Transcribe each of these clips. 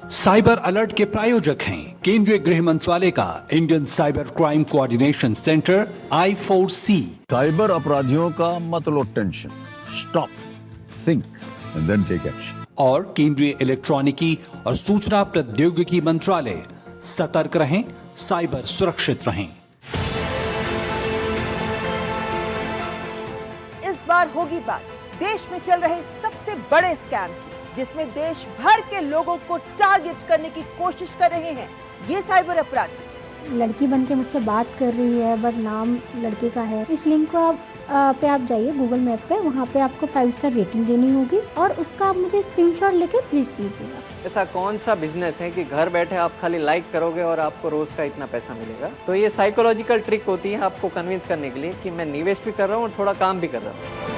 Cyber alert के प्रायोजक हैं केंद्रीय गृह मंत्रालय का Indian cyber crime coordination centre I4C। Cyber अपराधियों का मत लो tension, stop, think and then take action. और केंद्रीय इलेक्ट्रॉनिकी और सूचना प्रौद्योगिकी मंत्रालय, सतर्क रहें, साइबर सुरक्षित रहें। इस बार होगी बात देश में चल रहे सबसे बड़े स्कैम की, जिसमें देश भर के लोगों को टारगेट करने की कोशिश कर रहे हैं ये साइबर अपराधी। लड़की बनके मुझसे बात कर रही है, बट नाम लड़के का है। इस लिंक को पे आप जाइए गूगल मैप पे, वहाँ पे आपको 5 स्टार रेटिंग देनी होगी और उसका आप मुझे स्क्रीनशॉट लेके भेज दीजिएगा। ऐसा कौन सा बिजनेस है कि घर बैठे आप खाली लाइक करोगे और आपको रोज का इतना पैसा मिलेगा? तो ये साइकोलॉजिकल ट्रिक होती है आपको कन्विंस करने के लिए कि मैं निवेश भी कर रहा हूँ और थोड़ा काम भी कर रहा हूँ।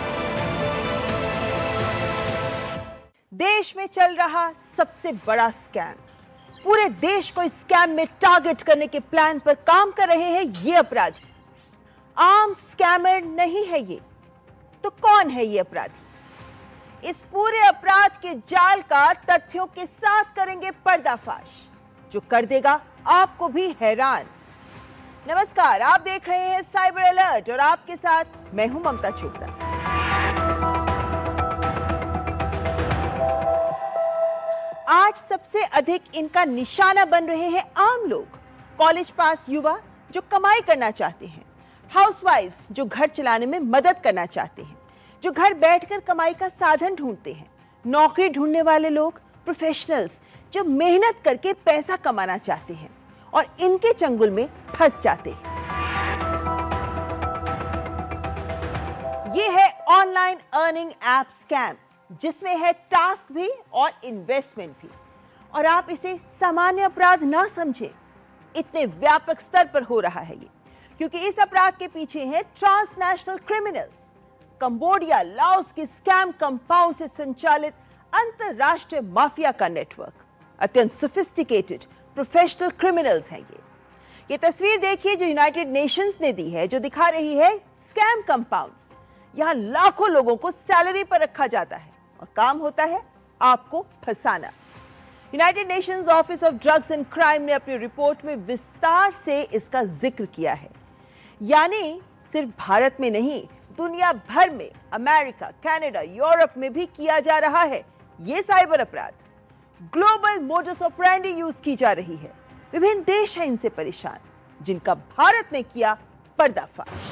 देश में चल रहा सबसे बड़ा स्कैम, पूरे देश को इस स्कैम में टारगेट करने के प्लान पर काम कर रहे हैं ये अपराधी। आम स्कैमर नहीं है ये, तो कौन है ये अपराधी? इस पूरे अपराध के जाल का तथ्यों के साथ करेंगे पर्दाफाश, जो कर देगा आपको भी हैरान। नमस्कार, आप देख रहे हैं साइबर अलर्ट और आपके साथ मैं हूं ममता चोपड़ा। आज सबसे अधिक इनका निशाना बन रहे हैं आम लोग, कॉलेज पास युवा जो कमाई करना चाहते हैं, हाउसवाइफ्स जो घर चलाने में मदद करना चाहते हैं, जो घर बैठकर कमाई का साधन ढूंढते हैं, नौकरी ढूंढने वाले लोग, प्रोफेशनल्स जो मेहनत करके पैसा कमाना चाहते हैं और इनके चंगुल में फंस जाते हैं। ये है ऑनलाइन अर्निंग ऐप स्कैम, जिसमें है टास्क भी और इन्वेस्टमेंट भी। और आप इसे सामान्य अपराध ना समझें, इतने व्यापक स्तर पर हो रहा है ये, क्योंकि इस अपराध के पीछे हैं ट्रांसनेशनल क्रिमिनल्स। कंबोडिया, लाओस के स्कैम कंपाउंड से संचालित अंतरराष्ट्रीय माफिया का नेटवर्क। अत्यंत सोफिस्टिकेटेड प्रोफेशनल क्रिमिनल्स हैं ये तस्वीर देखिए जो यूनाइटेड नेशंस ने दी है, जो दिखा रही है स्कैम कंपाउंड्स। यहां लाखों लोगों को सैलरी पर रखा जाता है और काम होता है आपको फंसाना। United Nations Office of Drugs and Crime ने अपनी रिपोर्ट में विस्तार से इसका जिक्र किया है। यानी सिर्फ भारत में नहीं, दुनिया भर में, अमेरिका, कनाडा, यूरोप में भी किया जा रहा है ये साइबर अपराध। ग्लोबल मोडस ऑपरेंडी यूज की जा रही है। विभिन्न देश हैं इनसे परेशान, जिनका भारत ने किया पर्दाफाश।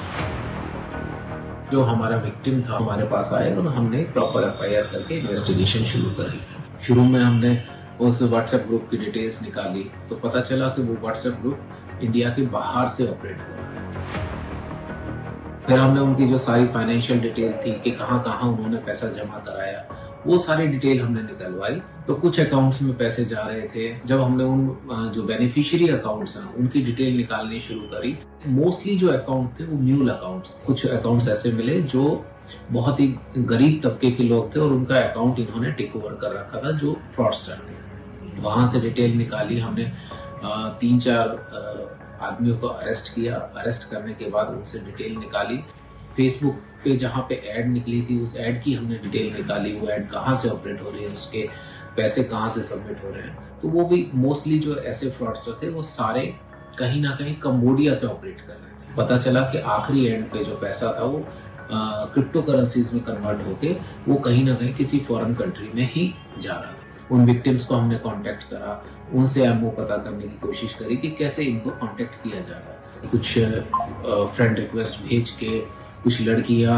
जो हमारा विक्टिम था हमारे पास आए और हमने प्रॉपर एफआईआर करके इन्वेस्टिगेशन शुरू करी। शुरू में हमने उस व्हाट्सएप ग्रुप की डिटेल्स निकाली तो पता चला कि वो व्हाट्सएप ग्रुप इंडिया के बाहर से ऑपरेट हो रहा है। फिर हमने उनकी जो सारी फाइनेंशियल डिटेल थी कि कहाँ कहाँ उन्होंने पैसा जमा कराया, वो सारी डिटेल हमने निकलवाई। तो कुछ अकाउंट्स में पैसे जा रहे थे। जब हमने उन जो बेनिफिशियरी अकाउंट्स हैं उनकी डिटेल निकालनी शुरू करी, मोस्टली जो अकाउंट थे वो म्यूल अकाउंट्स। कुछ अकाउंट्स ऐसे मिले जो बहुत ही गरीब तबके के लोग थे और उनका अकाउंट इन्होंने टेक ओवर कर रखा था, जो फ्रॉडस्टर थे। वहां से डिटेल निकाली हमने। 3-4 आदमियों को अरेस्ट किया। अरेस्ट करने के बाद उनसे डिटेल निकाली। फेसबुक पे जहाँ पे ऐड निकली थी उस ऐड की हमने डिटेल निकाली। वो ऐड कहाँ से ऑपरेट हो रही है, उसके पैसे कहाँ से सबमिट हो रहे हैं। तो वो भी मोस्टली जो ऐसे फ्रॉडस्टर थे वो सारे कहीं ना कहीं कंबोडिया से ऑपरेट कर रहे थे। पता चला कि आखिरी एंड पे जो पैसा था वो क्रिप्टो करेंसीज में कन्वर्ट होके वो कहीं ना कहीं किसी फॉरेन कंट्री में ही जा रहा था। उन विक्टिम्स को हमने कांटेक्ट करा, उनसे एमओ पता करने की कोशिश करी कि कैसे इनको कांटेक्ट किया जा रहा है। कुछ फ्रेंड रिक्वेस्ट भेज के, कुछ लड़कियां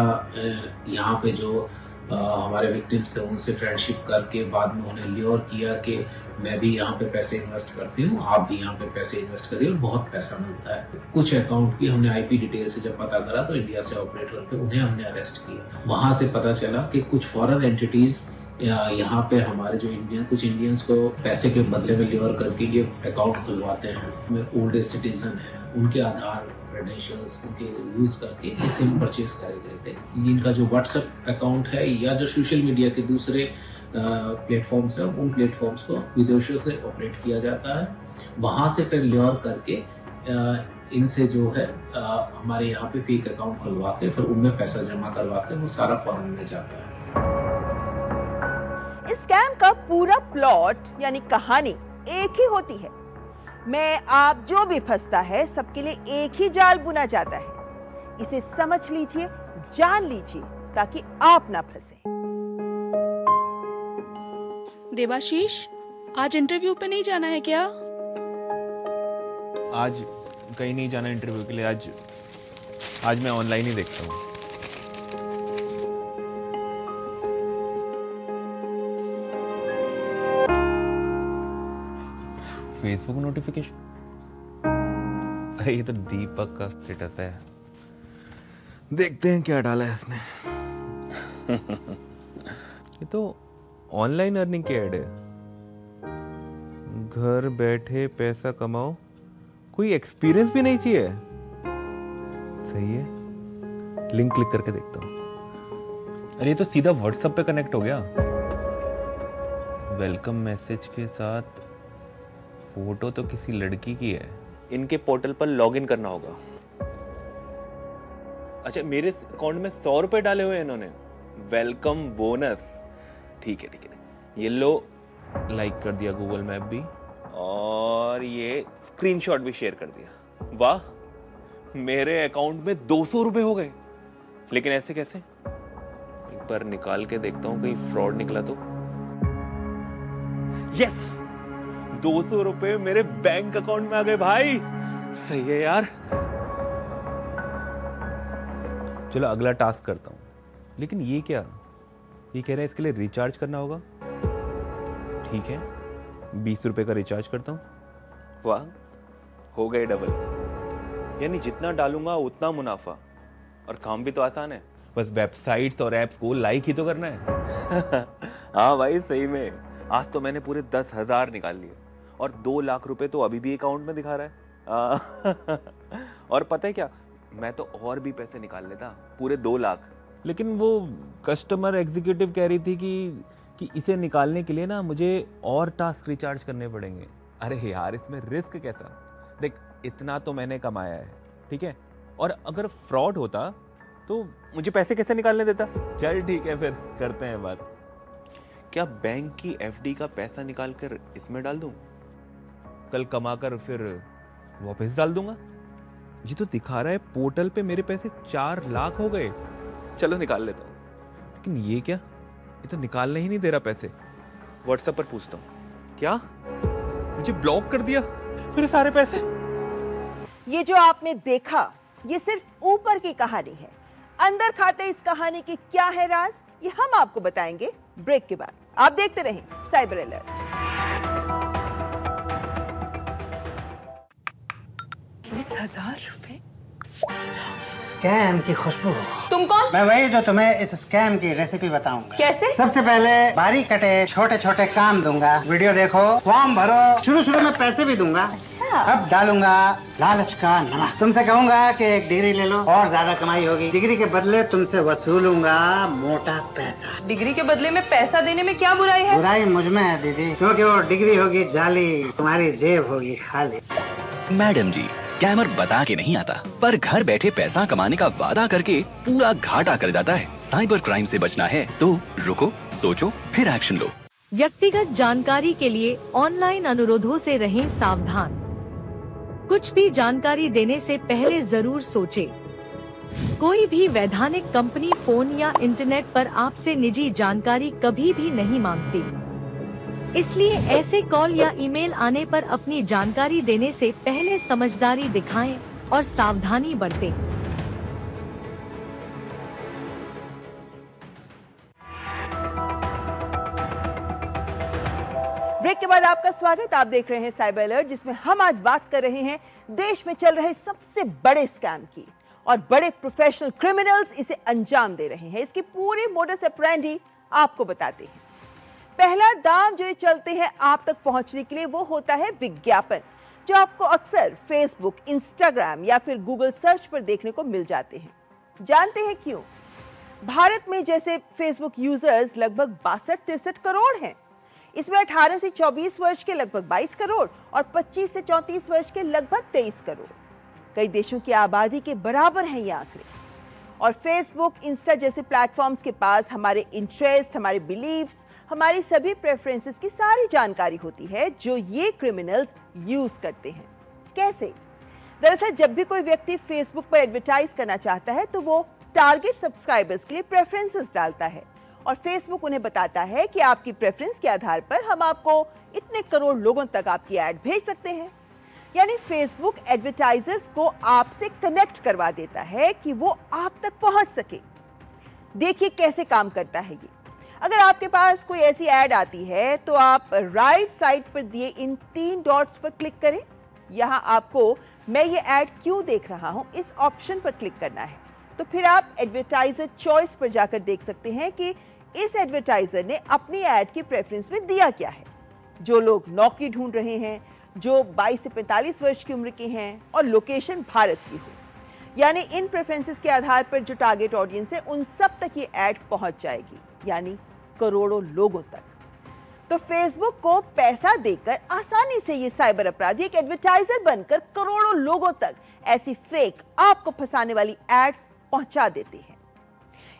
यहाँ पे जो हमारे विक्टिम्स थे उनसे फ्रेंडशिप करके बाद में उन्हें ल्योर किया कि मैं भी यहाँ पे पैसे इन्वेस्ट करती हूँ, आप भी यहाँ पे पैसे इन्वेस्ट करिए और बहुत पैसा मिलता है। कुछ अकाउंट की हमने आईपी डिटेल से जब पता करा तो इंडिया से ऑपरेट करके उन्हें हमने अरेस्ट किया। वहाँ से पता चला कि कुछ फॉरेन एंटिटीज यहाँ पे हमारे जो कुछ इंडियंस को पैसे के बदले में ल्योर करके ये अकाउंट खुलवाते हैं। ओल्ड एज सिटीजन है, उनके आधार क्रेडेंशियल्स उनके यूज करके ये सिम परचेज करे गए थे। इनका जो व्हाट्सएप अकाउंट है या जो सोशल मीडिया के दूसरे प्लेटफॉर्म्स हैं, उन प्लेटफॉर्म्स को विदेशों से ऑपरेट किया जाता है। वहाँ से फिर ल्योर करके इनसे जो है हमारे यहाँ पे फेक अकाउंट खुलवा के फिर उनमें पैसा जमा करवा के वो सारा फॉरेन में जाता है। इस स्कैम का पूरा प्लॉट यानी कहानी एक ही होती है। मैं आप जो भी फंसता है सबके लिए एक ही जाल बुना जाता है। इसे समझ लीजिए, जान लीजिए, ताकि आप ना फंसे। देवाशीष, आज इंटरव्यू पे नहीं जाना है क्या? आज कहीं नहीं जाना इंटरव्यू के लिए। आज मैं ऑनलाइन ही देखता हूँ। फेसबुक नोटिफिकेशन, अरे ये तो दीपक का स्टेटस है। देखते हैं क्या डाला है इसने। ये तो ऑनलाइन अर्निंग की ऐड है। घर बैठे पैसा कमाओ, कोई एक्सपीरियंस भी नहीं चाहिए। सही है, लिंक क्लिक करके देखता हूँ। अरे ये तो सीधा व्हाट्सएप पे कनेक्ट हो गया। वेलकम मैसेज के साथ फोटो तो किसी लड़की की है। इनके पोर्टल पर लॉगिन करना होगा। अच्छा, मेरे अकाउंट में 100 रुपए डाले हुए हैं इन्होंने, वेलकम बोनस। ठीक है ठीक है, ये लो, लाइक कर दिया गूगल मैप भी, और ये स्क्रीनशॉट भी शेयर कर दिया। वाह, मेरे अकाउंट में 200 रुपए हो गए। लेकिन ऐसे कैसे? एक बार निकाल के देखता हूं, कहीं फ्रॉड निकला तो। यस, 200 रुपए मेरे बैंक अकाउंट में आ गए भाई। सही है यार। चलो अगला टास्क करता हूं। लेकिन ये क्या, ये कह रहा है इसके लिए रिचार्ज करना होगा। ठीक है, 20 रुपए का रिचार्ज करता हूं। वाह, हो गए डबल। यानी जितना डालूंगा उतना मुनाफा। और काम भी तो आसान है, बस वेबसाइट्स और एप्स को लाइक ही तो करना है। हाँ भाई, सही में आज तो मैंने पूरे 10,000 निकाल लिए, और 2 लाख रुपए तो अभी भी अकाउंट में दिखा रहा है। और पता है क्या, मैं तो और भी पैसे निकाल लेता, पूरे 2 लाख। लेकिन वो कस्टमर एग्जीक्यूटिव कह रही थी कि इसे निकालने के लिए ना मुझे और टास्क रिचार्ज करने पड़ेंगे। अरे यार, इसमें रिस्क कैसा? देख, इतना तो मैंने कमाया है, ठीक है, और अगर फ्रॉड होता तो मुझे पैसे कैसे निकालने देता? चल ठीक है, फिर करते हैं बात। क्या बैंक की एफडी का पैसा निकाल कर इसमें डाल दूं? कल कमाकर फिर वापस डाल दूंगा। ये तो दिखा रहा है पोर्टल पे मेरे पैसे 4 लाख हो गए। चलो निकाल लेता हूँ। लेकिन ये क्या, ये तो निकालने ही नहीं दे रहा पैसे। व्हाट्सएप पर पूछता हूँ। क्या मुझे ब्लॉक कर दिया मेरे सारे पैसे? ये जो आपने देखा, ये सिर्फ ऊपर की कहानी है। अंदर खाते इस कहानी की क्या है राज, ये हम आपको बताएंगे ब्रेक के बाद। आप देखते रहें साइबर अलर्ट। 20,000 रुपए? स्कैम की खुशबू। तुम कौन? मैं वही जो तुम्हें इस स्कैम की रेसिपी बताऊंगा। कैसे? सबसे पहले बारीक कटे छोटे छोटे काम दूंगा, वीडियो देखो, फॉर्म भरो, शुरू में पैसे भी दूंगा। अच्छा। अब डालूंगा लालच का नमक। तुमसे कहूंगा कि एक डिग्री ले लो और ज्यादा कमाई होगी। डिग्री के बदले तुमसे वसूलूंगा मोटा पैसा। डिग्री के बदले में पैसा देने में क्या बुराई है? बुराई मुझ में है दीदी, क्योंकि वो डिग्री होगी जाली, तुम्हारी जेब होगी खाली। मैडम जी, स्कैमर बता के नहीं आता, पर घर बैठे पैसा कमाने का वादा करके पूरा घाटा कर जाता है। साइबर क्राइम से बचना है तो रुको, सोचो, फिर एक्शन लो। व्यक्तिगत जानकारी के लिए ऑनलाइन अनुरोधों से रहें सावधान। कुछ भी जानकारी देने से पहले जरूर सोचें। कोई भी वैधानिक कंपनी फोन या इंटरनेट पर आपसे निजी जानकारी कभी भी नहीं मांगती। इसलिए ऐसे कॉल या ईमेल आने पर अपनी जानकारी देने से पहले समझदारी दिखाएं और सावधानी बरतें। ब्रेक के बाद आपका स्वागत। आप देख रहे हैं साइबर अलर्ट, जिसमें हम आज बात कर रहे हैं देश में चल रहे सबसे बड़े स्कैम की, और बड़े प्रोफेशनल क्रिमिनल्स इसे अंजाम दे रहे हैं। इसकी पूरी मोडस ऑपरेंडी आपको बताते हैं। पहला दांव जो ये चलते हैं आप तक पहुंचने के लिए, वो होता है विज्ञापन, जो आपको अक्सर फेसबुक, इंस्टाग्राम या फिर गूगल सर्च पर देखने को मिल जाते हैं। जानते हैं क्यों? भारत में जैसे फेसबुक यूजर्स लगभग 62-63 करोड़ हैं। इसमें 18 से 24 वर्ष के लगभग 22 करोड़ और 25 से 34 वर्ष के लगभग 23 करोड़। कई देशों की आबादी के बराबर हैं ये आंकड़े। और फेसबुक, इंस्टा जैसे प्लेटफॉर्म्स के पास हमारे इंटरेस्ट, हमारे बिलीव्स, हमारी सभी प्रेफरेंसेस की सारी जानकारी होती है जो ये क्रिमिनल्स यूज करते हैं। कैसे? दरअसल जब भी कोई व्यक्ति फेसबुक पर एडवर्टाइज करना चाहता है तो वो टारगेट सब्सक्राइबर्स के लिए प्रेफरेंसेस डालता है और फेसबुक उन्हें बताता है कि आपकी प्रेफरेंस के आधार पर हम आपको इतने करोड़ लोगों तक आपकी ऐड भेज सकते हैं। यानी फेसबुक एडवर्टाइजर्स को आपसे कनेक्ट करवा देता है कि वो आप तक पहुंच सके। देखिए कैसे काम करता है ये। अगर आपके पास कोई ऐसी ऐड आती है तो आप राइट साइड पर दिए इन 3 डॉट्स पर क्लिक करें। यहां आपको मैं ये ऐड क्यों देख रहा हूं इस ऑप्शन पर क्लिक करना है। तो फिर आप एडवर्टाइजर चॉइस पर जाकर देख सकते हैं कि इस एडवर्टाइजर ने अपनी ऐड की प्रेफरेंस में दिया क्या है। जो लोग नौकरी ढूंढ रहे हैं, जो 22 से 45 वर्ष की उम्र के हैं और लोकेशन भारत की हो, यानी इन प्रेफरेंसेस के आधार पर जो टारगेट ऑडियंस है उन सब तक ये ऐड पहुंच जाएगी, यानी करोड़ों लोगों तक। तो फेसबुक को पैसा देकर आसानी से ये साइबर अपराधी एक एडवर्टाइजर बनकर करोड़ों लोगों तक ऐसी फेक आपको फंसाने वाली एड्स पहुंचा देते हैं।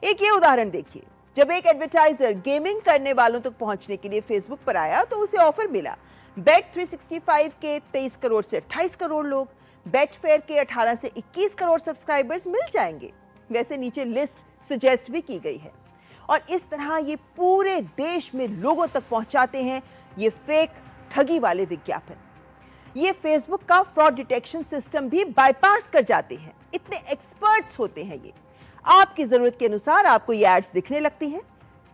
एक ये उदाहरण देखिए। जब एक एडवर्टाइजर गेमिंग करने वालों तक पहुंचने के लिए फेसबुक पर आया तो उसे ऑफर मिला Bet365 के 23 करोड़ से 28 करोड़ लोग, बेटफेयर के 18 से 21 करोड़ सब्सक्राइबर्स मिल जाएंगे। वैसे नीचे लिस्ट सजेस्ट भी की गई है और इस तरह ये पूरे देश में लोगों तक पहुंचाते हैं ये फेक ठगी वाले विज्ञापन। ये फेसबुक का फ्रॉड डिटेक्शन सिस्टम भी बाईपास कर जाते हैं। इतने एक्सपर्ट्स होते हैं ये। आपकी जरूरत के अनुसार आपको ये एड्स दिखने लगती हैं।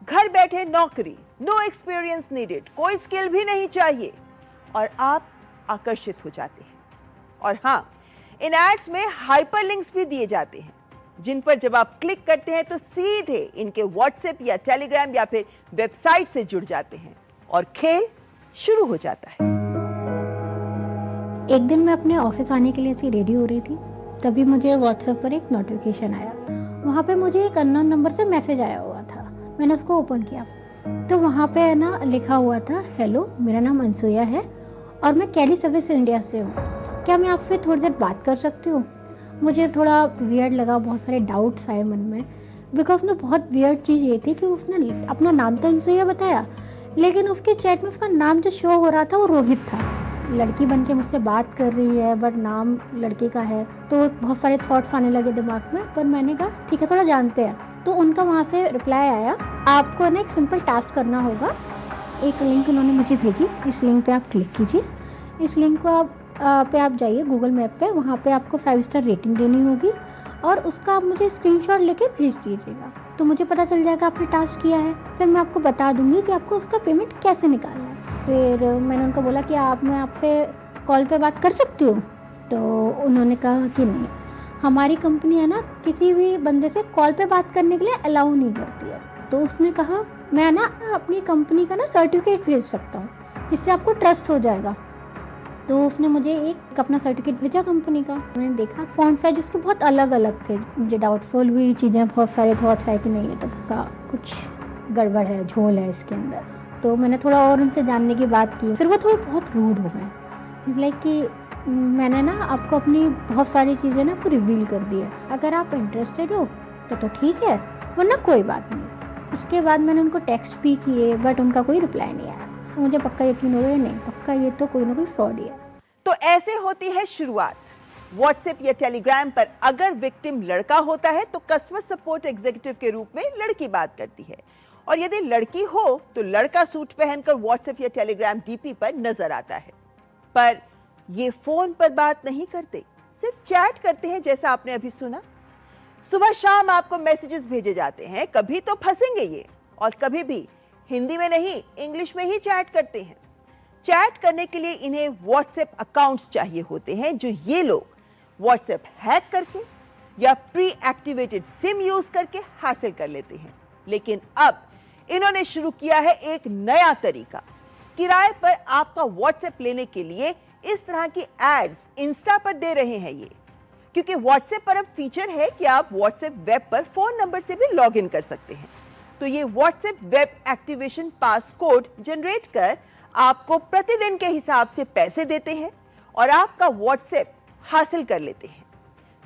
घर बैठे नौकरी, नो एक्सपीरियंस नीडेड, कोई स्किल भी नहीं चाहिए और आप आकर्षित हो जाते हैं। और हाँ, इन एड्स में हाइपरलिंक्स भी दिए जाते हैं जिन पर जब आप क्लिक करते हैं तो सीधे इनके व्हाट्सएप या टेलीग्राम या फिर वेबसाइट से जुड़ जाते हैं और खेल शुरू हो जाता है। एक दिन मैं अपने ऑफिस आने के लिए ऐसी रेडी हो रही थी, तभी मुझे व्हाट्सएप पर एक नोटिफिकेशन आया। वहाँ पे मुझे एक अननोन नंबर से मैसेज आया हुआ था। मैंने उसको ओपन किया तो वहाँ पे है ना लिखा हुआ था, हेलो मेरा नाम अनसुया है और मैं कैली सर्विस इंडिया से हूँ, क्या मैं आपसे थोड़ी देर बात कर सकती हूँ? मुझे थोड़ा वियर्ड लगा, बहुत सारे डाउट्स आए मन में, बिकॉज ना बहुत वियर्ड चीज़ ये थी कि उसने अपना नाम तो अनसुया बताया लेकिन उसके चैट में उसका नाम जो शो हो रहा था वो रोहित था। लड़की बन के मुझसे बात कर रही है बट नाम लड़के का है, तो बहुत सारे थॉट्स आने लगे दिमाग में। पर मैंने कहा ठीक है थोड़ा जानते हैं। तो उनका वहाँ से रिप्लाई आया, आपको ना एक सिंपल टास्क करना होगा। एक लिंक उन्होंने मुझे भेजी, इस लिंक पे आप क्लिक कीजिए। इस लिंक को आप जाइए गूगल मैप पे, वहाँ पे आपको 5 स्टार रेटिंग देनी होगी और उसका आप मुझे स्क्रीनशॉट लेके भेज दीजिएगा, तो मुझे पता चल जाएगा आपने टास्क किया है। फिर मैं आपको बता दूंगी कि आपको उसका पेमेंट कैसे निकालना है। फिर मैंने उनको बोला कि मैं आपसे कॉल पे बात कर सकती हूँ? तो उन्होंने कहा कि नहीं, हमारी कंपनी है ना किसी भी बंदे से कॉल पे बात करने के लिए अलाउ नहीं करती है। तो उसने कहा मैं ना अपनी कंपनी का ना सर्टिफिकेट भेज सकता हूँ, इससे आपको ट्रस्ट हो जाएगा। तो उसने मुझे एक अपना सर्टिफिकेट भेजा कंपनी का। मैंने देखा फॉन्ट साइज उसके बहुत अलग अलग थे। मुझे डाउटफुल हुई चीज़ें, बहुत सारे थॉट्स आए कि नहीं ये तो पक्का कुछ गड़बड़ है, झोल है इसके अंदर। तो मैंने थोड़ा और उनसे जानने की बात की। फिर वो थोड़ा बहुत रूड हो गए, इसलिए कि मैंने ना आपको अपनी बहुत सारी चीज़ें ना आपको रिवील कर दी है, अगर आप इंटरेस्टेड हो तो ठीक है, वरना कोई बात नहीं। उसके बाद मैंने उनको टेक्स्ट भी किए बट उनका कोई रिप्लाई नहीं आया। तो मुझे पक्का यकीन हो गया नहीं, पक्का ये तो कोई ना कोई फ्रॉड ही है। तो ऐसे होती है शुरुआत। व्हाट्सएप या टेलीग्राम पर अगर विक्टिम लड़का होता है तो कस्टमर सपोर्ट एग्जीक्यूटिव के रूप में लड़की बात करती है, और यदि लड़की हो तो लड़का सूट पहनकर व्हाट्सएप या टेलीग्राम डीपी पर नजर आता है। पर ये फोन पर बात नहीं करते, सिर्फ चैट करते हैं, जैसा आपने अभी सुना। सुबह शाम आपको मैसेजेस भेजे जाते हैं। कभी तो फंसेंगे ये, और कभी भी हिंदी में नहीं इंग्लिश में ही चैट करते हैं। चैट करने के लिए इन्हें व्हाट्सएप अकाउंट्स चाहिए होते हैं, जो ये लोग व्हाट्सएप हैक करके या प्री एक्टिवेटेड सिम यूज करके हासिल कर लेते हैं। लेकिन अब इन्होंने शुरू किया है एक नया तरीका। किराए पर आपका व्हाट्सएप लेने के लिए इस तरह की एड्स इंस्टा पर दे रहे हैं ये, क्योंकि व्हाट्सएप पर अब फीचर है कि आप व्हाट्सएप वेब पर फोन नंबर से भी लॉग इन कर सकते हैं। तो ये व्हाट्सएप वेब एक्टिवेशन पास कोड जनरेट कर आपको प्रतिदिन के हिसाब से पैसे देते हैं और आपका व्हाट्सएप हासिल कर लेते हैं।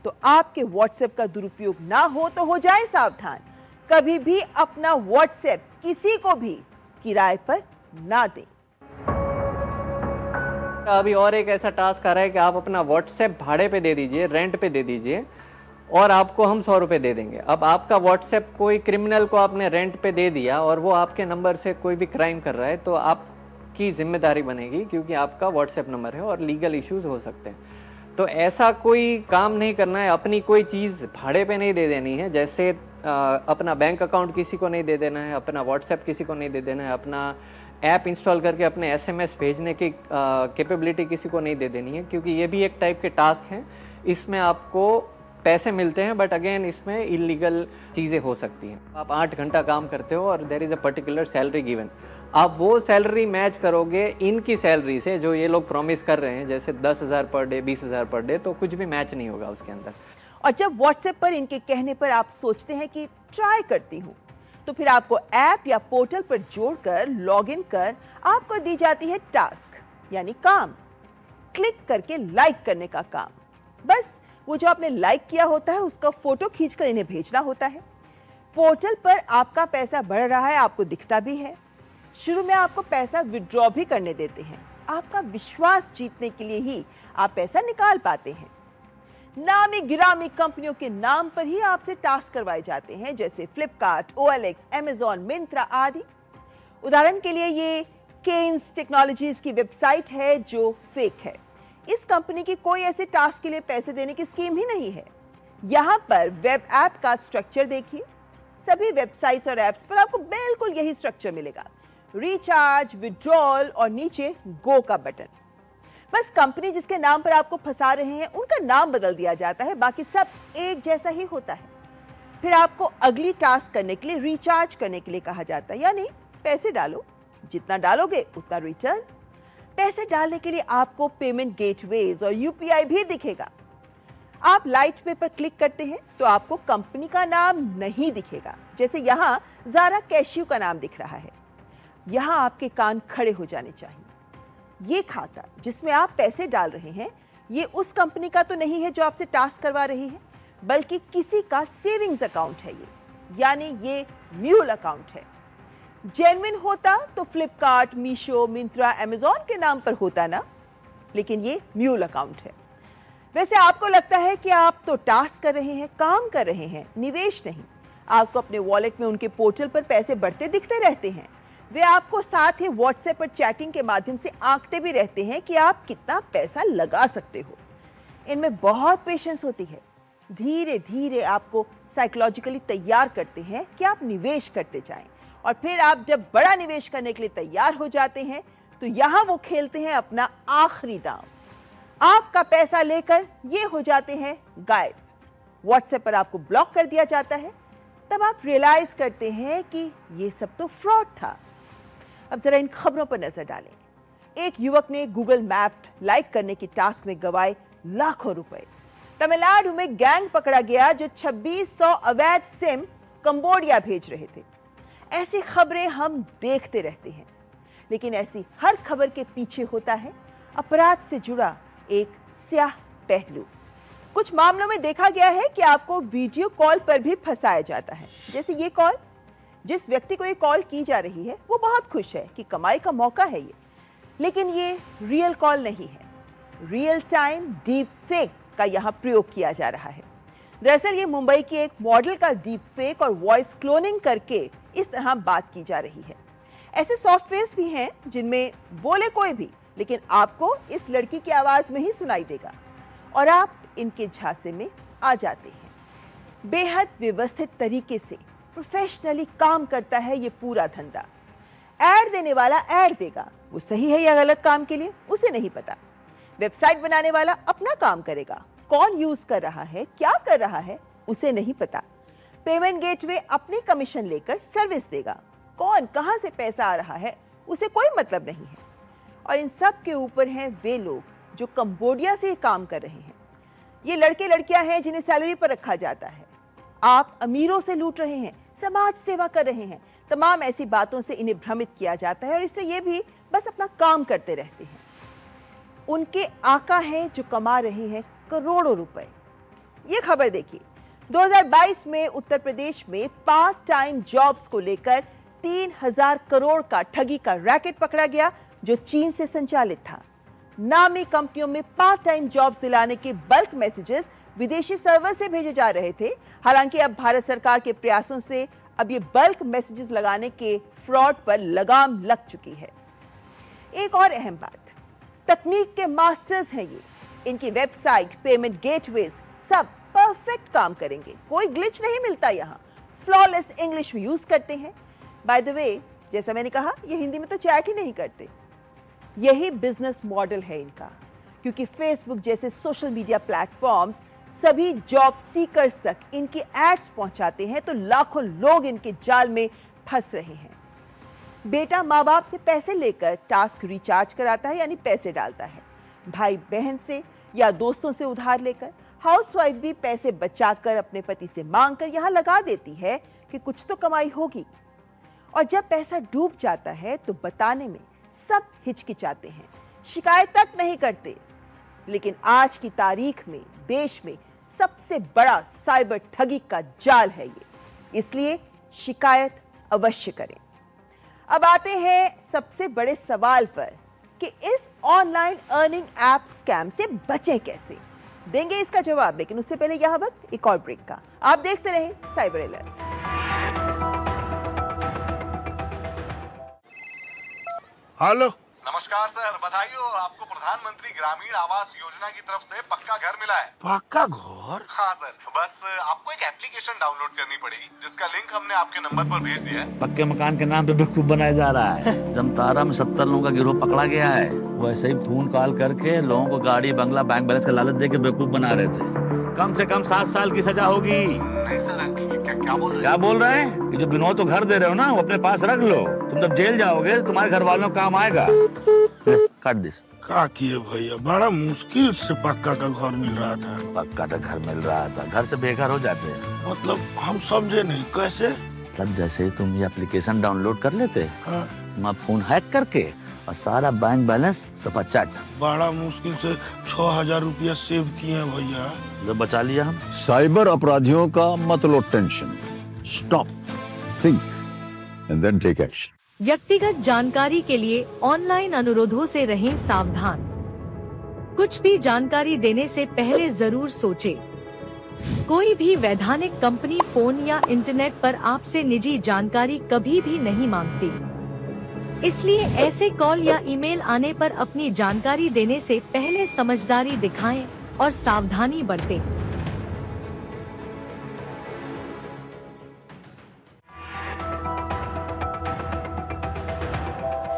तो आपके व्हाट्सएप का दुरुपयोग ना हो तो हो जाए सावधान। कभी भी अपना व्हाट्सएप किसी को भी किराए पर ना दें। अभी और एक ऐसा टास्क आ रहा है कि आप अपना व्हाट्सएप भाड़े पे दे दीजिए, रेंट पे दे दीजिए और आपको हम 100 रुपये दे देंगे। अब आपका व्हाट्सएप कोई क्रिमिनल को आपने रेंट पे दे दिया और वो आपके नंबर से कोई भी क्राइम कर रहा है तो आपकी जिम्मेदारी बनेगी, क्योंकि आपका व्हाट्सएप नंबर है और लीगल इश्यूज हो सकते हैं। तो ऐसा कोई काम नहीं करना है, अपनी कोई चीज़ भाड़े पे नहीं दे देनी है। जैसे अपना बैंक अकाउंट किसी को नहीं दे देना है, अपना व्हाट्सएप किसी को नहीं दे देना है, अपना ऐप इंस्टॉल करके अपने एसएमएस भेजने की कैपेबिलिटी किसी को नहीं दे देनी है, क्योंकि ये भी एक टाइप के टास्क हैं। इसमें आपको पैसे मिलते हैं बट अगेन इसमें इलीगल चीज़ें हो सकती हैं। आप 8 घंटा काम करते हो और there is a particular salary given, आप वो सैलरी मैच करोगे इनकी सैलरी से जो ये लोग प्रॉमिस कर रहे हैं, जैसे 10,000 पर डे, 20,000 पर डे, तो कुछ भी मैच नहीं होगा उसके अंदर। और जब व्हाट्सएप पर इनके कहने पर आप सोचते हैं कि ट्राई करती हूँ, तो फिर आपको ऐप या पोर्टल पर जोड़कर लॉगिन कर आपको दी जाती है टास्क, यानी काम, क्लिक करके लाइक करने का काम। बस वो जो आपने लाइक किया होता है उसका फोटो खींचकर इन्हें भेजना होता है। पोर्टल पर आपका पैसा बढ़ रहा है, आपको दिखता भी है। शुरू में आपको पैसा विड्रॉ भी करने देते हैं। आपका विश्वास जीतने के लिए ही आप पैसा निकाल पाते हैं। नामी गिरामी कंपनियों के नाम पर ही आपसे टास्क करवाए जाते हैं, जैसे फ्लिपकार्ट, OLX, Amazon, मिंत्रा आदि। उदाहरण के लिए ये केन्स टेक्नोलॉजीज की वेबसाइट है जो फेक है। इस कंपनी की कोई ऐसे टास्क के लिए पैसे देने की स्कीम ही नहीं है। यहाँ पर वेब ऐप का स्ट्रक्चर देखिए। सभी वेबसाइट्स और ऐप्स पर आपको बिल्कुल यही स्ट्रक्चर मिलेगा, रिचार्ज, विड्रॉल और नीचे गो का बटन। बस कंपनी जिसके नाम पर आपको फंसा रहे हैं उनका नाम बदल दिया जाता है, बाकी सब एक जैसा ही होता है। फिर आपको अगली टास्क करने के लिए रिचार्ज करने के लिए कहा जाता है, यानी पैसे डालो, जितना डालोगे उतना रिटर्न। पैसे डालने के लिए आपको पेमेंट गेटवेज और UPI भी दिखेगा। आप लाइट पे पर क्लिक करते हैं तो आपको कंपनी का नाम नहीं दिखेगा, जैसे यहाँ ज़ारा कैशियो का नाम दिख रहा है। यहाँ आपके कान खड़े हो जाने चाहिए। ये खाता जिसमें आप पैसे डाल रहे हैं, ये उस कंपनी का तो नहीं है जो आपसे टास्क करवा रही है, बल्कि किसी का सेविंग्स अकाउंट है ये, यानी ये म्यूल अकाउंट है। जेन्युइन होता तो फ्लिपकार्ट, मीशो, मिंत्रा, अमेजॉन के नाम पर होता ना, लेकिन ये म्यूल अकाउंट है। वैसे आपको लगता है कि आप तो टास्क कर रहे हैं, काम कर रहे हैं, निवेश नहीं। आपको अपने वॉलेट में उनके पोर्टल पर पैसे बढ़ते दिखते रहते हैं। वे आपको साथ ही व्हाट्सएप पर चैटिंग के माध्यम से आंकते भी रहते हैं कि आप कितना पैसा लगा सकते हो। इनमें बहुत पेशेंस होती है। धीरे धीरे आपको साइकोलॉजिकली तैयार करते हैं कि आप निवेश करते जाएं, और फिर आप जब बड़ा निवेश करने के लिए तैयार हो जाते हैं तो यहां वो खेलते हैं अपना आखिरी दांव। आपका पैसा लेकर ये हो जाते हैं गायब। व्हाट्सएप पर आपको ब्लॉक कर दिया जाता है। तब आप रियलाइज करते हैं कि ये सब तो फ्रॉड था। अब जरा इन खबरों पर नजर डालें। एक युवक ने गूगल मैप लाइक करने की टास्क में गवाए लाखों रुपए। तमिलनाडु में गैंग पकड़ा गया जो 2600 अवैध सिम कंबोडिया भेज रहे थे। ऐसी खबरें हम देखते रहते हैं, लेकिन ऐसी हर खबर के पीछे होता है अपराध से जुड़ा एक स्याह पहलू। कुछ मामलों में देखा गया है कि आपको वीडियो कॉल पर भी फंसाया जाता है। जैसे ये कॉल, जिस व्यक्ति को ये कॉल की जा रही है वो बहुत खुश है कि कमाई का मौका है ये, लेकिन ये रियल कॉल नहीं है। रियल टाइम डीप फेक का यहाँ प्रयोग किया जा रहा है। दरअसल ये मुंबई की एक मॉडल का डीप फेक और वॉइस क्लोनिंग करके इस तरह बात की जा रही है। ऐसे सॉफ्टवेयर्स भी हैं जिनमें बोले कोई भी, लेकिन आपको इस लड़की की आवाज में ही सुनाई देगा और आप इनके झांसे में आ जाते हैं। बेहद व्यवस्थित तरीके से प्रोफेशनली काम करता है ये पूरा धंधा। ऐड देने वाला ऐड देगा, वो सही है या गलत काम के लिए उसे नहीं पता। वेबसाइट बनाने वाला अपना काम करेगा, कौन यूज कर रहा है, क्या कर रहा है, उसे नहीं पता। पेमेंट गेटवे अपनी कमीशन लेकर सर्विस देगा, कौन कहां से पैसा आ रहा है उसे कोई मतलब नहीं है। और इन सब के ऊपर हैं वे लोग जो कंबोडिया से काम कर रहे हैं। ये लड़के लड़कियां हैं जिन्हें सैलरी पर रखा जाता है। आप अमीरों से लूट रहे हैं, समाज सेवा कर रहे हैं, तमाम ऐसी बातों से इन्हें भ्रमित किया जाता है और इससे ये भी बस अपना काम करते रहते हैं। उनके आका हैं जो कमा रहे हैं करोड़ों रुपए। ये खबर देखिए, 2022 में उत्तर प्रदेश में पार्ट टाइम जॉब्स को लेकर 3000 करोड़ का ठगी का रैकेट पकड़ा गया जो चीन से संचालित था। नामी कंपनियों में पार्ट टाइम जॉब्स दिलाने के बल्क मैसेजेस विदेशी सर्वर से भेजे जा रहे थे। हालांकि अब भारत सरकार के प्रयासों से अब ये बल्क मैसेजेस लगाने के फ्रॉड पर लगाम लग चुकी है। एक और अहम बात, तकनीक के मास्टर्स हैं ये। इनकी वेबसाइट, पेमेंट गेटवेज सब परफेक्ट काम करेंगे, कोई ग्लिच नहीं मिलता यहाँ। फ्लॉलेस इंग्लिश में यूज करते हैं। बाय द वे, जैसा मैंने कहा, ये हिंदी में तो चैट ही नहीं करते। यही बिजनेस मॉडल है इनका, क्योंकि फेसबुक जैसे सोशल मीडिया प्लेटफॉर्म्स सभी जॉब सीकर्स तक इनके एड्स पहुंचाते हैं, तो लाखों लोग इनके जाल में फंस रहे हैं। बेटा माँ बाप से पैसे लेकर टास्क रिचार्ज कराता है, यानी पैसे डालता है। भाई बहन से या दोस्तों से उधार लेकर हाउसवाइफ भी पैसे बचाकर अपने पति से मांगकर यहां लगा देती है कि कुछ तो कमाई होगी। और जब पैसा डूब जाता है तो बताने में सब हिचकिचाते हैं, शिकायत तक नहीं करते। लेकिन आज की तारीख में देश में सबसे बड़ा साइबर ठगी का जाल है ये, इसलिए शिकायत अवश्य करें। अब आते हैं सबसे बड़े सवाल पर कि इस ऑनलाइन अर्निंग ऐप स्कैम से बचें कैसे। देंगे इसका जवाब, लेकिन उससे पहले यह वक्त एक और ब्रेक का। आप देखते रहें साइबर अलर्ट। हेलो, नमस्कार सर, बधाई हो, आपको प्रधानमंत्री ग्रामीण आवास योजना की तरफ से पक्का घर मिला है। पक्का घर? हाँ सर, बस आपको एक एप्लीकेशन डाउनलोड करनी पड़ेगी, जिसका लिंक हमने आपके नंबर पर भेज दिया है। पक्के मकान के नाम पे बेवकूफ बनाया जा रहा है। जमतारा में 70 लोगों का गिरोह पकड़ा गया है। वैसे ही फोन कॉल करके लोगों को गाड़ी, बंगला, बैंक बैलेंस का लालच दे के बेवकूफ बना रहे थे। कम से कम 7 साल की सजा होगी। नहीं सर, क्या बोल रहे हैं? ये जो बिनोद तो घर दे रहे हो ना, वो अपने पास रख लो। तुम जब जेल जाओगे तुम्हारे घर वालों को काम आएगा। काट दिस। क्या किए भैया, बड़ा मुश्किल से पक्का का घर मिल रहा था। पक्का का घर मिल रहा था, घर से बेघर हो जाते हैं। मतलब हम समझे नहीं, कैसे? मतलब जैसे तुम ये एप्लीकेशन डाउनलोड कर लेते, हाँ। तुम फोन हैक करके और सारा बैंक बैलेंस सपाचट। बड़ा मुश्किल से 6000 रुपया सेव किए हैं भैया। जो बचा लिया हम। साइबर अपराधियों का मत लो tension, stop, think and then take action. व्यक्तिगत जानकारी के लिए ऑनलाइन अनुरोधों से रहें सावधान। कुछ भी जानकारी देने से पहले जरूर सोचें। कोई भी वैधानिक कंपनी फोन या इंटरनेट पर आपसे निजी जानकारी कभी भी नहीं मांगती। इसलिए ऐसे कॉल या ईमेल आने पर अपनी जानकारी देने से पहले समझदारी दिखाएं और सावधानी बरतें।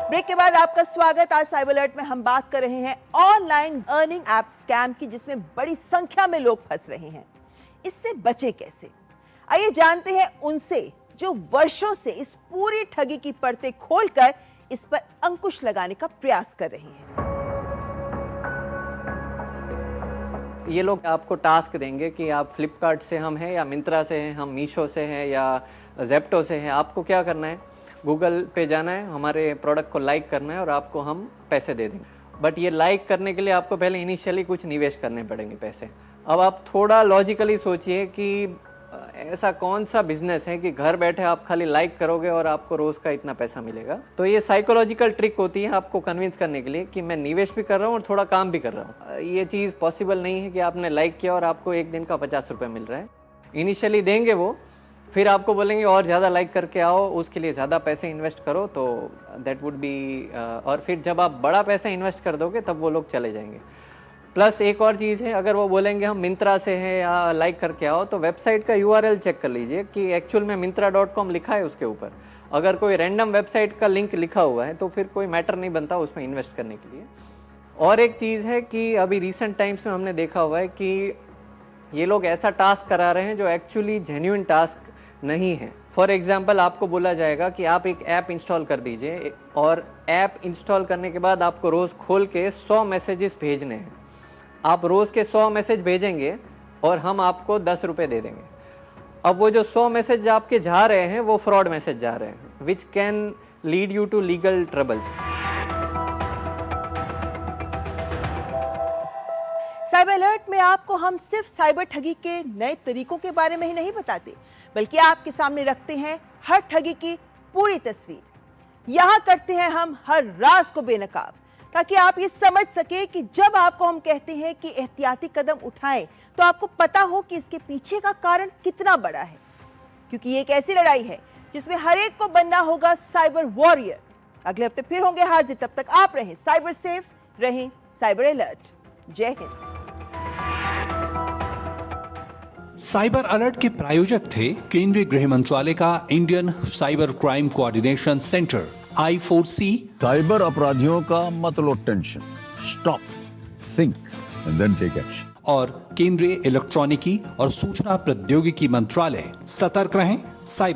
ब्रेक के बाद आपका स्वागत। आज साइबर अलर्ट में हम बात कर रहे हैं ऑनलाइन अर्निंग ऐप स्कैम की, जिसमें बड़ी संख्या में लोग फंस रहे हैं। इससे बचे कैसे? आइए जानते हैं उनसे जो वर्षों से इस पूरी ठगी की परतें खोलकर इस पर अंकुश लगाने का प्रयास कर रहे हैं। ये लोग आपको टास्क देंगे कि आप फ्लिपकार्ट से हम हैं या मिंत्रा से हैं, हम मीशो से हैं या जेप्टो से हैं। आपको क्या करना है, गूगल पे जाना है, हमारे प्रोडक्ट को लाइक करना है और आपको हम पैसे दे देंगे। बट ये लाइक करने के लिए आपको पहले इनिशियली कुछ निवेश करने पड़ेंगे पैसे। अब आप थोड़ा लॉजिकली सोचिए कि ऐसा कौन सा बिजनेस है कि घर बैठे आप खाली लाइक करोगे और आपको रोज का इतना पैसा मिलेगा। तो ये साइकोलॉजिकल ट्रिक होती है आपको कन्विंस करने के लिए कि मैं निवेश भी कर रहा हूँ और थोड़ा काम भी कर रहा हूँ। ये चीज़ पॉसिबल नहीं है कि आपने लाइक किया और आपको एक दिन का 50 रुपये मिल रहा है। इनिशियली देंगे वो, फिर आपको बोलेंगे और ज़्यादा लाइक करके आओ, उसके लिए ज़्यादा पैसे इन्वेस्ट करो, तो दैट वुड बी और फिर जब आप बड़ा पैसा इन्वेस्ट कर दोगे तब वो लोग चले जाएंगे। प्लस एक और चीज़ है, अगर वो बोलेंगे हम मिंत्रा से हैं या लाइक करके आओ, तो वेबसाइट का URL चेक कर लीजिए कि एक्चुअल में mintra.com लिखा है उसके ऊपर। अगर कोई रैंडम वेबसाइट का लिंक लिखा हुआ है तो फिर कोई मैटर नहीं बनता उसमें इन्वेस्ट करने के लिए। और एक चीज़ है कि अभी रिसेंट टाइम्स में हमने देखा हुआ है कि ये लोग ऐसा टास्क करा रहे हैं जो एक्चुअली जेन्युइन टास्क नहीं है। फॉर एग्जाम्पल, आपको बोला जाएगा कि आप एक ऐप इंस्टॉल कर दीजिए और ऐप इंस्टॉल करने के बाद आपको रोज़ खोल के 100 मैसेजेस भेजने हैं। आप रोज़ के 100 मैसेज भेजेंगे और हम आपको 10 रुपये दे देंगे। अब वो जो 100 मैसेज आपके जा रहे हैं वो फ्रॉड मैसेज जा रहे हैं, which can lead you to legal troubles. Cyber alert में आपको हम सिर्फ साइबर ठगी के नए तरीकों के बारे में ही नहीं बताते, बल्कि आपके सामने रखते हैं हर ठगी की पूरी तस्वीर। यहाँ करते हैं हम हर राज को बेनकाब, ताकि आप ये समझ सके कि जब आपको हम कहते हैं कि एहतियाती कदम उठाएं, तो आपको पता हो कि इसके पीछे का कारण कितना बड़ा है, क्योंकि ये एक ऐसी लड़ाई है जिसमें हर एक को बनना होगा साइबर वॉरियर। अगले हफ्ते फिर होंगे हाजिर, तब तक आप रहें साइबर सेफ, रहें साइबर अलर्ट। जय हिंद। साइबर अलर्ट के प्रायोजक थे केंद्रीय गृह मंत्रालय का Indian cyber crime coordination centre I4C। Cyber अपराधियों का मत लो tension, stop, think and then take action. और केंद्रीय इलेक्ट्रॉनिकी और सूचना प्रौद्योगिकी मंत्रालय, सतर्क रहें, साइबर